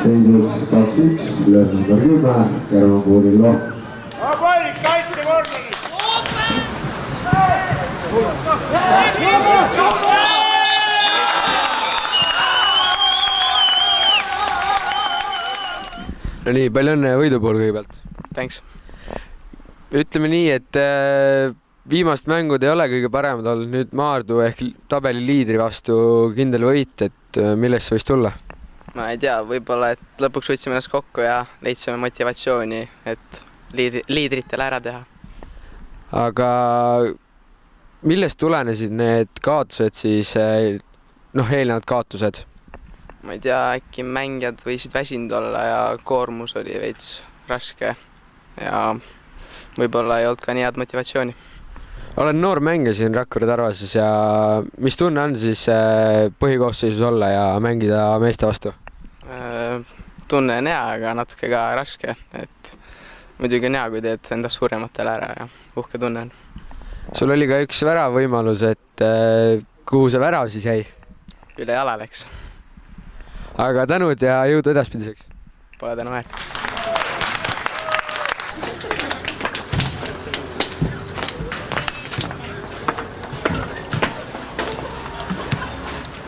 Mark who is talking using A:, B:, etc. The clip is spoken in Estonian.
A: Seisus 2-1, ülejäänud rühma, Järvakooli loh.
B: No nii, palju õnne võidu puhul kõigepealt.
C: Thanks.
B: Ütleme nii, et viimast mängud ei ole kõige paremad olnud. Nüüd Maardu ehk tabeli liidri vastu kindel võit, et millest see võis tulla?
C: Ma ei tea, võib-olla, et lõpuks võtsime ennast kokku ja leidsime motivatsiooni, et liidritele ära teha.
B: Aga millest tulenesid need kaotused siis, eelnevad kaotused?
C: Ma ei tea, äkki mängijad võisid väsinud olla ja koormus oli veits raske ja võib-olla ei olnud ka nii head motivatsiooni.
B: Olen noor mängija siin Rakvere Tarvases ja mis tunne on siis põhikoosseisus olla ja mängida meeste vastu?
C: Tunne on hea, aga natuke ka raske, et muidugi on hea, kui teed endast suurematele ära ja uhke tunne on.
B: sul oli ka üks väravvõimalus, et kuhu see värav siis jäi?
C: Üle jala läks.
B: Aga tänud ja jõudu edaspidiseks!
C: Pole tänu väärt.